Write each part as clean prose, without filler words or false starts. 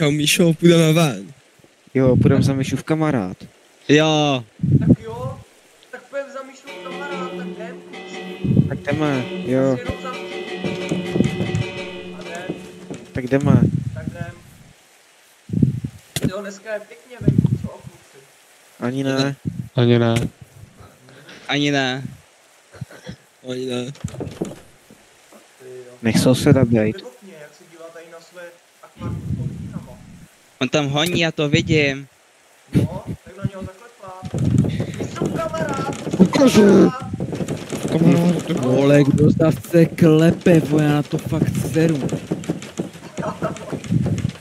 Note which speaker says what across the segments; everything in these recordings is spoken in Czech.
Speaker 1: Čau Míšo, půjdeme ven.
Speaker 2: Jo, půjdeme za Míšův kamarád.
Speaker 3: Jo.
Speaker 4: Tak jo, tak půjdeme za Míšou kamarád, tak jdem.
Speaker 2: Tak jdeme, jo,
Speaker 4: Jenom zavřít. A jdem,
Speaker 2: tak jdeme.
Speaker 4: tak jdem. Jo, dneska je pěkně venku, co kluci?
Speaker 2: Ani ne.
Speaker 5: Ani ne.
Speaker 3: Ani ne.
Speaker 1: Ani ne.
Speaker 4: Ty jo.
Speaker 2: Nech souseda bejt.
Speaker 4: Vy v okně, jak se dívá tady na své akvárium s políkama.
Speaker 3: On tam honí, já to vidím.
Speaker 4: No, tak na něho zaklepá. Míšou kamarád,
Speaker 2: Ukažu.
Speaker 4: kamarád.
Speaker 6: Vole, kdo zase klepe, vole, já na to fakt seru.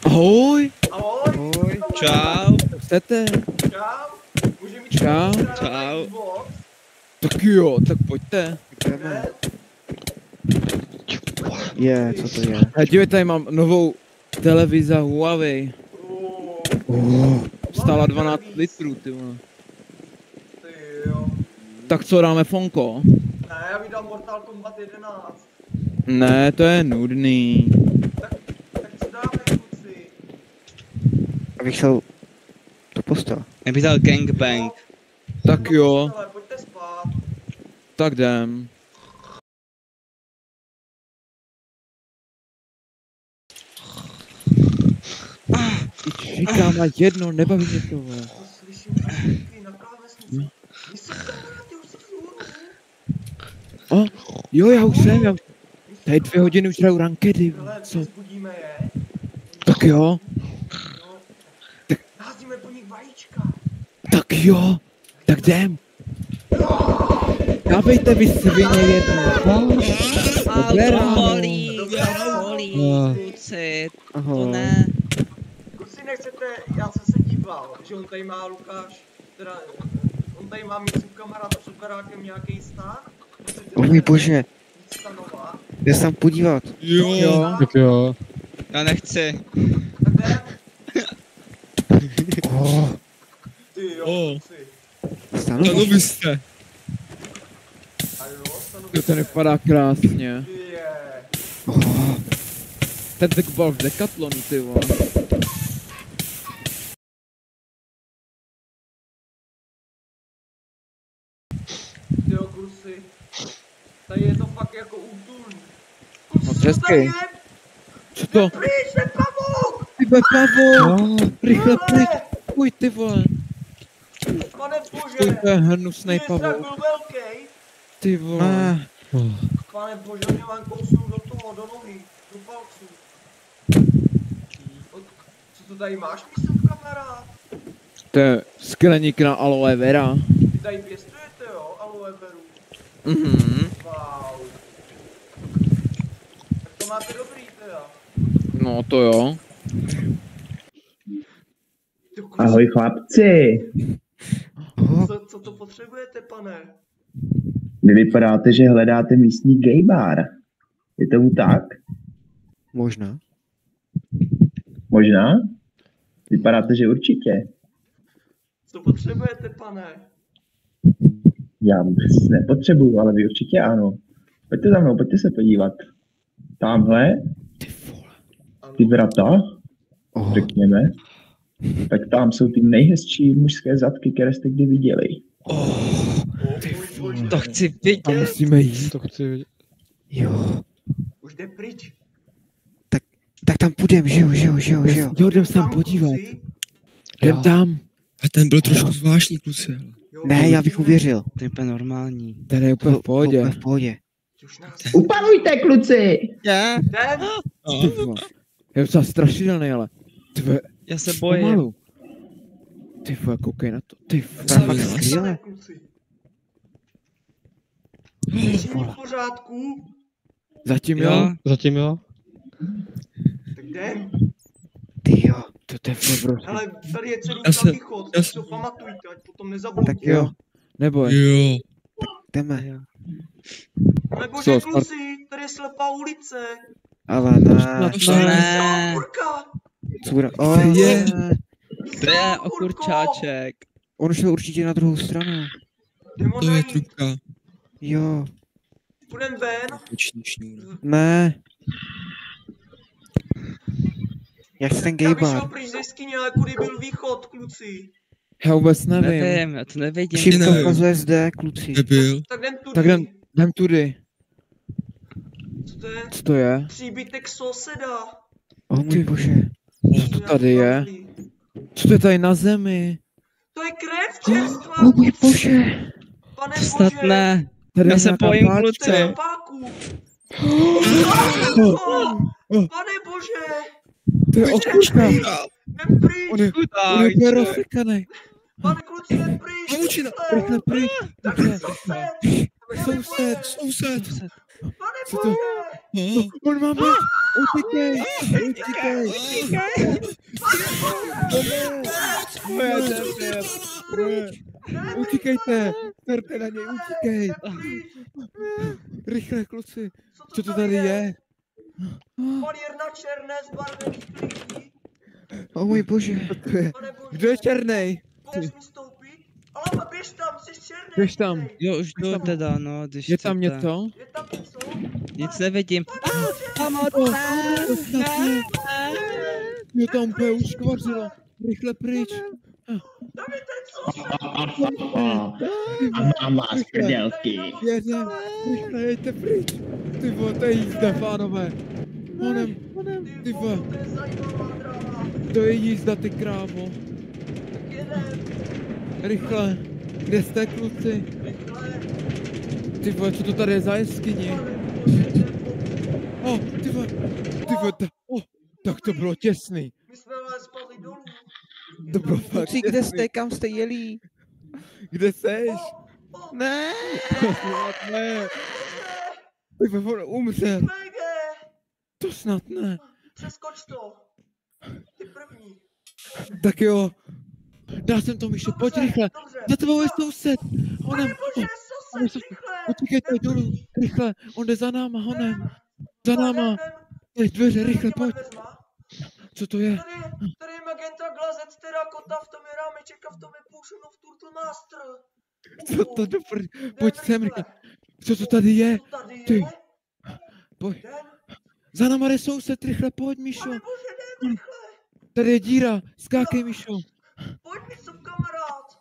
Speaker 6: Ahoj,
Speaker 4: Ahoj.
Speaker 2: Ahoj.
Speaker 3: Čau.
Speaker 6: co chcete?
Speaker 4: Čau. Může mít
Speaker 6: Čau.
Speaker 3: Čau.
Speaker 4: Xbox?
Speaker 6: Tak jo, tak pojďte.
Speaker 2: Jdeme. Je, co to je?
Speaker 6: A dívej, tady mám novou televizi Huawei. Stála 12 litrů, ty vole.
Speaker 4: Ty jo.
Speaker 6: Tak co, dáme fonko?
Speaker 4: Ne, já bych dal Mortal Kombat 11.
Speaker 6: Ne, to je nudný.
Speaker 4: Tak co dáme, kluci?
Speaker 2: Abych šel do postele.
Speaker 3: Já bych dal gangbang.
Speaker 6: Tak jo,
Speaker 4: Ale pojďte spát.
Speaker 6: tak jdem. Říkám na jedno, nebaví mě to, vole.
Speaker 4: To slyším taky na klávesnici. Vy jsi kamarádi, už jsi
Speaker 6: O, jo, já už jsem. Tady 2 hodiny už hraju rankedy,
Speaker 4: Hele,
Speaker 6: co?
Speaker 4: vzbudíme je.
Speaker 6: Tak jo,
Speaker 4: No. Házíme po nich vajíčka.
Speaker 6: tak jo, tak jdem. Dávejte vy svině jednu. Dobré ráno.
Speaker 3: Alkoholí, kluci, to
Speaker 2: Ahoj.
Speaker 3: ne.
Speaker 4: Kluci, nechcete, já jsem se díval, že on tady má Lukáš, teda, on tady má mít kamarád s superákem nějaký stán.
Speaker 2: O můj bože,
Speaker 4: Víc stanova.
Speaker 2: jde se tam podívat.
Speaker 6: Jo.
Speaker 5: Tak jo.
Speaker 3: Já nechci.
Speaker 4: Tak jdem.
Speaker 2: Oh,
Speaker 4: Ty jo,
Speaker 1: O.
Speaker 4: kluci.
Speaker 2: stanoviště.
Speaker 1: Stanoviště.
Speaker 4: A jo,
Speaker 6: Jo,
Speaker 4: stanoviště.
Speaker 6: ten vypadá krásně.
Speaker 4: Ty je.
Speaker 2: Oh,
Speaker 6: Ten se kupal v Decathlonu, ty vole.
Speaker 4: Ty jo, kluci. Tady je to fakt jako útulný. Kluci,
Speaker 2: Moc
Speaker 4: co
Speaker 2: hezký.
Speaker 4: tady je?
Speaker 6: Co to?
Speaker 4: Pryč, ten pavouk!
Speaker 6: Ty vole, pavouk! Rychle
Speaker 4: Hele,
Speaker 6: pryč, pojď ty vole.
Speaker 4: Pane bože,
Speaker 6: Pojď, to je hnusnej
Speaker 4: ten strach
Speaker 6: pavouk.
Speaker 4: byl velký.
Speaker 6: Ty vole.
Speaker 2: ne.
Speaker 4: Pane bože, mě vám kousnul do toho, do nohy, do palců. Co to tady máš, místo kamarád?
Speaker 6: To je skleník na aloe vera.
Speaker 4: Vy tady pěstujete, jo, aloe veru.
Speaker 6: Mhm.
Speaker 4: Wow. Tak to máte dobrý, teda.
Speaker 6: No to jo.
Speaker 4: Ty kluci,
Speaker 7: Ahoj chlapci,
Speaker 2: Oh,
Speaker 4: co to potřebujete, pane?
Speaker 7: vy vypadáte, že hledáte místní gay bar. Je tomu tak?
Speaker 2: možná.
Speaker 7: Možná? Vypadáte, že určitě.
Speaker 4: Co potřebujete, pane?
Speaker 7: Já vůbec nepotřebuju, ale vy určitě ano. Pojďte za mnou, pojďte se podívat. Tamhle,
Speaker 6: Ty vole.
Speaker 4: Ano.
Speaker 7: ty vrata,
Speaker 2: Oh,
Speaker 7: řekněme, tak tam jsou ty nejhezčí mužské zadky, které jste kdy viděli.
Speaker 6: Ty
Speaker 4: Můj
Speaker 6: vole.
Speaker 4: bože.
Speaker 3: To chci
Speaker 6: Tam
Speaker 3: vidět.
Speaker 6: musíme jít.
Speaker 5: To chci vidět.
Speaker 2: jo.
Speaker 4: Už jde pryč.
Speaker 2: Tak tam půjdem, že jo.
Speaker 6: Jo, jdem se tam podívat.
Speaker 4: kluci.
Speaker 6: Jdem
Speaker 2: Jo.
Speaker 6: tam.
Speaker 1: A ten byl trošku zvláštní, kluci.
Speaker 4: Jo,
Speaker 2: Ne, já bych uvěřil.
Speaker 3: To je úplně normální.
Speaker 6: Ten je úplně v pohodě.
Speaker 2: Úplně v pohodě.
Speaker 4: Už nás
Speaker 7: Upalujte, kluci!
Speaker 3: Já?
Speaker 4: jdem.
Speaker 6: Ty vole. Je docela strašidelný, ale. Ty vole,
Speaker 3: Já se bojím.
Speaker 6: pomalu. Ty vole, koukej na to. Ty
Speaker 2: To je
Speaker 6: vole.
Speaker 2: fakt skvělé.
Speaker 4: Kluci. Všichni v pořádku?
Speaker 6: Zatím jo.
Speaker 3: Jo.
Speaker 5: Zatím jo.
Speaker 4: Tak jdem.
Speaker 2: Ty jo.
Speaker 6: To je obrovský.
Speaker 4: Hele, tady je celý
Speaker 1: Já se-
Speaker 4: východ,
Speaker 1: já
Speaker 4: tak
Speaker 1: se-
Speaker 4: to pamatujte, ať potom nezabudete.
Speaker 2: Tak jo,
Speaker 6: Neboj.
Speaker 1: Jo.
Speaker 2: jdeme.
Speaker 4: Ale bože,
Speaker 6: Co,
Speaker 4: kluci, tady je slepá ulice.
Speaker 2: Ale ne.
Speaker 3: To ne.
Speaker 4: Kurka.
Speaker 2: Co bude?
Speaker 6: To je.
Speaker 3: To je okurčáček.
Speaker 2: On šel určitě na druhou stranu.
Speaker 4: Jdeme
Speaker 1: To je
Speaker 4: najít.
Speaker 1: trubka.
Speaker 2: Jo.
Speaker 4: Půjdem ven.
Speaker 1: Oční šňůra.
Speaker 2: Ne. Jak jsi ten
Speaker 4: Já vyšel
Speaker 2: gejbar?
Speaker 4: pryč ze jeskyně, ale kudy byl východ, kluci.
Speaker 6: Já vůbec nevím.
Speaker 3: Nevím, já to nevidím.
Speaker 2: Všim to
Speaker 1: nevím.
Speaker 2: ukazuje zde, kluci.
Speaker 1: Nebyl.
Speaker 4: Tak jdem tudy.
Speaker 6: Tak jdem tudy.
Speaker 4: Co to je?
Speaker 6: Co to je?
Speaker 4: Příbytek souseda.
Speaker 2: O můj
Speaker 6: Ty-
Speaker 2: bože.
Speaker 6: Co to tady je? Co to je tady na zemi?
Speaker 4: To je krev čerstva.
Speaker 2: O můj bože.
Speaker 4: Pane
Speaker 3: Snad
Speaker 4: bože.
Speaker 3: ne.
Speaker 6: Tady
Speaker 3: Já
Speaker 6: je
Speaker 3: se
Speaker 6: nějaká
Speaker 3: bojím,
Speaker 6: páčka.
Speaker 3: kluci.
Speaker 4: To je opáků. Pane bože.
Speaker 6: To je okurka.
Speaker 4: Jdem pryč.
Speaker 6: On je úplně rozsekanej.
Speaker 4: Pane kluci, jdem pryč.
Speaker 1: Pavučina.
Speaker 6: Rychle pryč. Rychle.
Speaker 1: Soused, soused.
Speaker 4: Pane
Speaker 6: Co to?
Speaker 4: bože.
Speaker 6: On má meč. Utíkej. Utíkej. Utíkejte. Terte na něj, utíkej. Rychle, kluci. Co to tady je?
Speaker 4: Palír na černé zbarvených lidí.
Speaker 2: O můj bože.
Speaker 6: To je.
Speaker 4: Pane bože.
Speaker 6: Kdo je černej?
Speaker 4: Můžeš mi stoupit? Ale běž tam, jsi černý.
Speaker 6: Běž tam.
Speaker 3: Jo, už jdu teda, no, když
Speaker 6: Je tam
Speaker 3: chcete.
Speaker 6: něco?
Speaker 4: Je tam něco?
Speaker 3: Nic nevidím.
Speaker 6: Mě tam úplně uškvařilo. Rychle pryč.
Speaker 4: Tam je ten co?
Speaker 7: A mám vás prdelky.
Speaker 6: Jedem. Rychle jejte pryč. Ty vole, to je jízda, pánové. Honem. Ty vole,
Speaker 4: To je zajímavá dráha.
Speaker 6: to je jízda, ty krávo.
Speaker 4: Tak jedem.
Speaker 6: Rychle. Kde jste, kluci?
Speaker 4: Rychle.
Speaker 6: Ty vole, co to tady je za jeskyni?
Speaker 4: Pane bože, jdem po...
Speaker 6: Ty vole, tak to bylo těsný.
Speaker 4: My jsme ale spadli dolů.
Speaker 6: To bylo fakt
Speaker 2: Kluci, kde
Speaker 6: těsný.
Speaker 2: jste, kam jste jeli?
Speaker 6: Kde seš?
Speaker 2: Ne.
Speaker 6: Ne. Ty vole, on umřel.
Speaker 4: Mege.
Speaker 6: To snad ne.
Speaker 4: Přeskoč to. Ty první.
Speaker 6: Tak jo. Dal jsem to, Míšo, pojď rychle.
Speaker 4: Dobře.
Speaker 6: Za tebou je soused. Honem.
Speaker 4: Pane bože, sosed, rychle.
Speaker 6: Utíkejte dolů. Rychle. On jde za náma, honem. Za náma. Ty dveře, rychle, pojď. Co to je?
Speaker 4: Tady je Magenta Glazec, terakota, v tom je rámeček a v tom je Potion of Turtle Master.
Speaker 6: Co to do Pojď sem, rychle. Co to tady je?
Speaker 4: Co tady
Speaker 6: Ty.
Speaker 4: je?
Speaker 6: Pojď.
Speaker 4: Jdem.
Speaker 6: Za náma jde soused, rychle, pojď, Míšo.
Speaker 4: Pane bože, jdem, rychle.
Speaker 6: Tady je díra. Skákej, Míšo.
Speaker 4: Pojď mi sem, kamarád.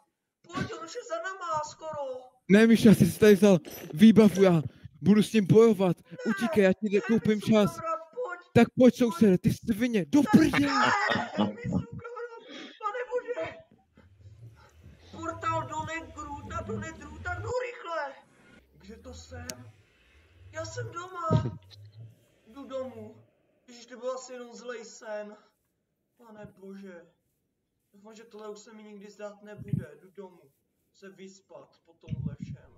Speaker 4: Pojď, on už je za náma skoro.
Speaker 6: Ne, Míšo, já jsem si tady vzal výbavu, já budu s ním bojovat. Utíkej, já ti koupím čas.
Speaker 4: Kamarád, pojď.
Speaker 6: Tak pojď, sousede, ty svině, do prdele.
Speaker 4: Pane bože. Portál do Negruta, do Nedruta, no rychle. Kde to jsem? Já jsem doma. Jdu domů. Ježiš, to byl asi jenom zlej sen. Pane bože. Doufám, že tohle už se mi nikdy zdát nebude. Jdu domů. Se vyspat po tomhle všem.